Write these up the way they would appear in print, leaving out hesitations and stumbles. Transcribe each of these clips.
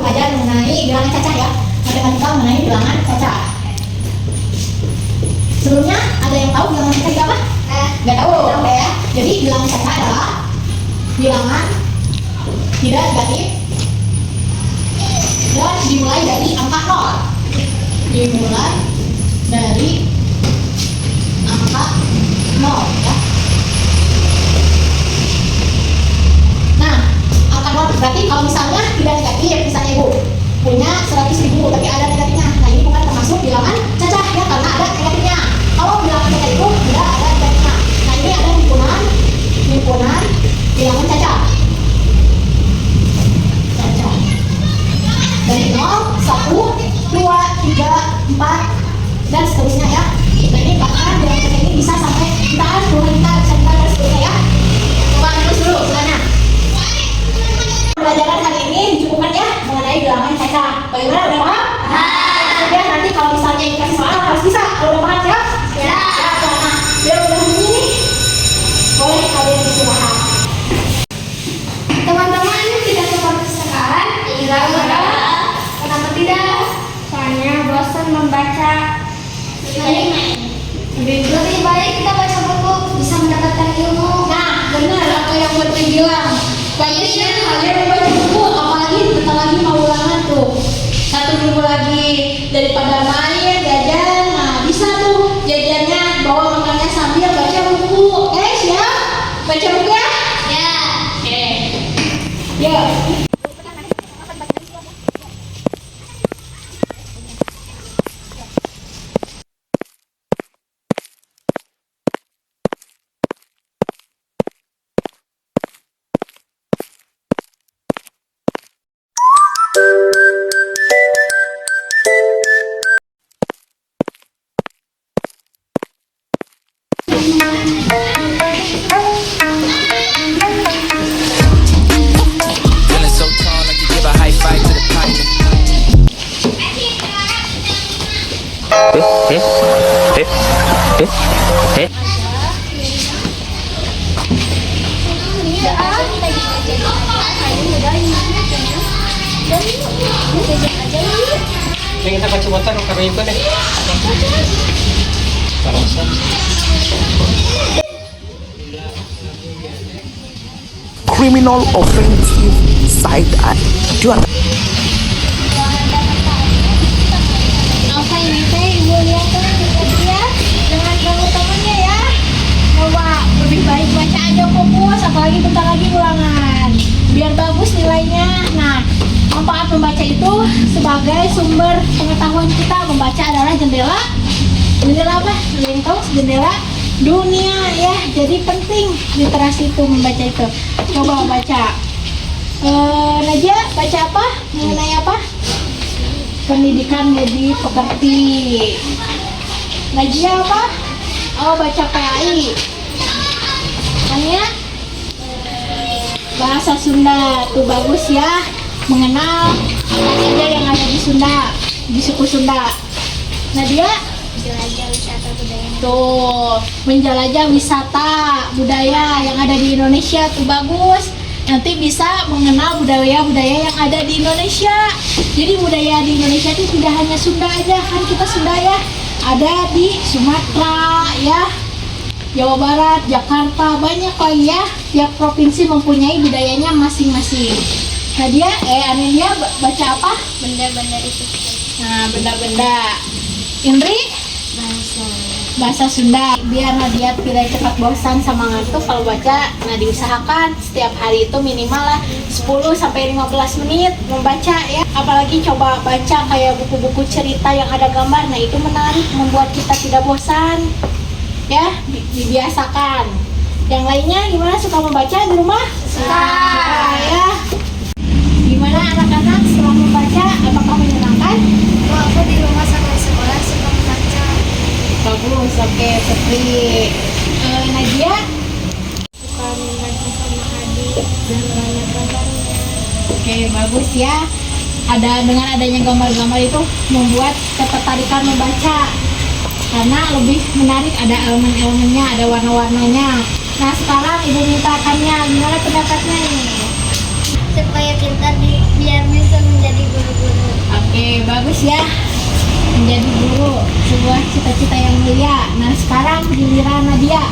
belajar mengenai bilangan cacah ya. Matematika mengenai bilangan cacah. Sebelumnya ada yang tahu bilangan cacah itu apa? Nggak tahu, ya. Jadi bilangan cacah adalah bilangan tidak negatif dan dimulai dari angka 0. Dimulai dari angka 0 ya. Nah, angka 0 berarti kalau misalnya tidak negatif, misalnya ibu punya 100.000 tapi ada negatifnya, nah ini bukan termasuk bilangan cacah ya, karena ada negatifnya. Kalau bilangan cacah itu tidak ada negatifnya, nah ini ada himpunan bilangan cacah. Dari 0, 1, 2, 3, 4 dan seterusnya ya. Nah ini bahkan bilangan cacah ini bisa sampai jutaan, puluhan juta, bisa dan seterusnya ya. Coba terus dulu silahkan. Pelajaran hari ini dicukupkan ya mengenai bilangan cacah. Bagaimana, udah paham? Kemudian nanti kalau misalnya dikasih soal harus bisa. Kalau udah paham siap? Ya. Nah, biar udah begini boleh kalian istirahat. Teman-teman tidak seperti sekarang. Kenapa tidak? Soalnya bosan membaca. Lebih baik kita baca buku, bisa mendapatkan ilmu. Nah, benar apa yang buat bilang. Baiknya kalian membaca buku, apalagi bentar lagi mau ulangan tuh. 1 minggu lagi, daripada main, jajan. Nah, bisa tuh jajannya bawa makannya sambil baca buku. Oke, siap? Baca buku ya? Ya. Oke. Yuk. Feeling so tall, I could give a high five to the pilot. Yang kita baca motor karena itu deh. Criminal offensive side eye. Jual. Apa ini teh ibu lihat ya dengan teman-temannya ya. Coba lebih baik baca aja fokus, apalagi bentar lagi ulangan. Biar bagus nilainya. Nah, manfaat membaca itu sebagai sumber pengetahuan kita. Membaca adalah jendela apa? Lintas jendela dunia ya. Jadi penting literasi itu, membaca itu. Coba baca. Najia baca apa? Mengenai apa? Pendidikan jadi pekerti. Najia apa? Oh, baca PAI. Ania? Bahasa Sunda. Tuh bagus ya. Mengenal apa saja yang ada di Sunda, di suku Sunda. Nadia? Menjelajah wisata budaya. Tuh, menjelajah wisata budaya yang ada di Indonesia. Tuh bagus. Nanti bisa mengenal budaya-budaya yang ada di Indonesia. Jadi budaya di Indonesia itu tidak hanya Sunda aja, kan kita Sunda ya. Ada di Sumatera ya, Jawa Barat, Jakarta, banyak lagi ya. Tiap provinsi mempunyai budayanya masing-masing. Nadia, Anelia baca apa? Benda-benda itu. Nah, benda-benda. Indri? Bahasa Sunda. Biar Nadia tidak cepat bosan sama ngantuk kalau baca, nah diusahakan setiap hari itu minimal lah 10-15 menit membaca ya. Apalagi coba baca kayak buku-buku cerita yang ada gambar, nah itu menarik, membuat kita tidak bosan ya. Dibiasakan. Yang lainnya gimana, suka membaca di rumah? Suka. Ya. Gimana anak-anak setelah membaca, apakah menyenangkan? Aku di rumah sama di sekolah suka membaca. Bagus, oke, Putri. Nadia? Suka membaca sama adik dan banyak gambarnya. Oke, bagus ya. Dengan adanya gambar-gambar itu membuat ketertarikan membaca. Karena lebih menarik, ada elemen-elemennya, ada warna-warnanya. Nah, sekarang Ibu mintakannya, gimana pendapatnya nih? Supaya pintar biar bisa menjadi Oke, bagus ya. Menjadi guru, sebuah cita-cita yang mulia. Nah, sekarang giliran Nadia.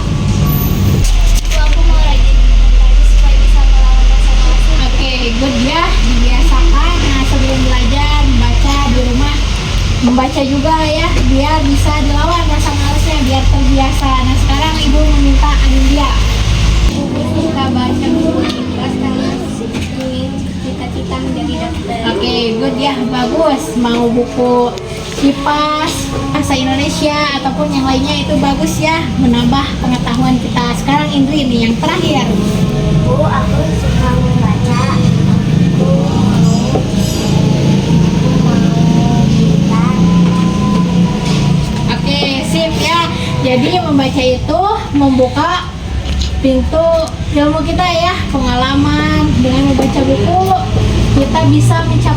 Aku mau rajin lagi supaya bisa melawan rasa malas. Oke, good ya. Dibiasakan. Nah, sebelum belajar membaca di rumah, membaca juga ya, biar bisa dilawan rasa malasnya, biar terbiasa. Nah, sekarang ibu meminta Anindya. Suka baca buku ikhlas karena ingin cita-cita menjadi dokter. Oke, good ya, bagus. Mau buku kipas bahasa Indonesia ataupun yang lainnya itu bagus ya, menambah pengetahuan kita. Sekarang Indri nih yang terakhir. Bu, aku suka membaca. Aku mau gitar. Oke, sip ya. Jadi membaca itu membuka pintu ilmu kita ya, pengalaman. Dengan membaca buku kita bisa mencapai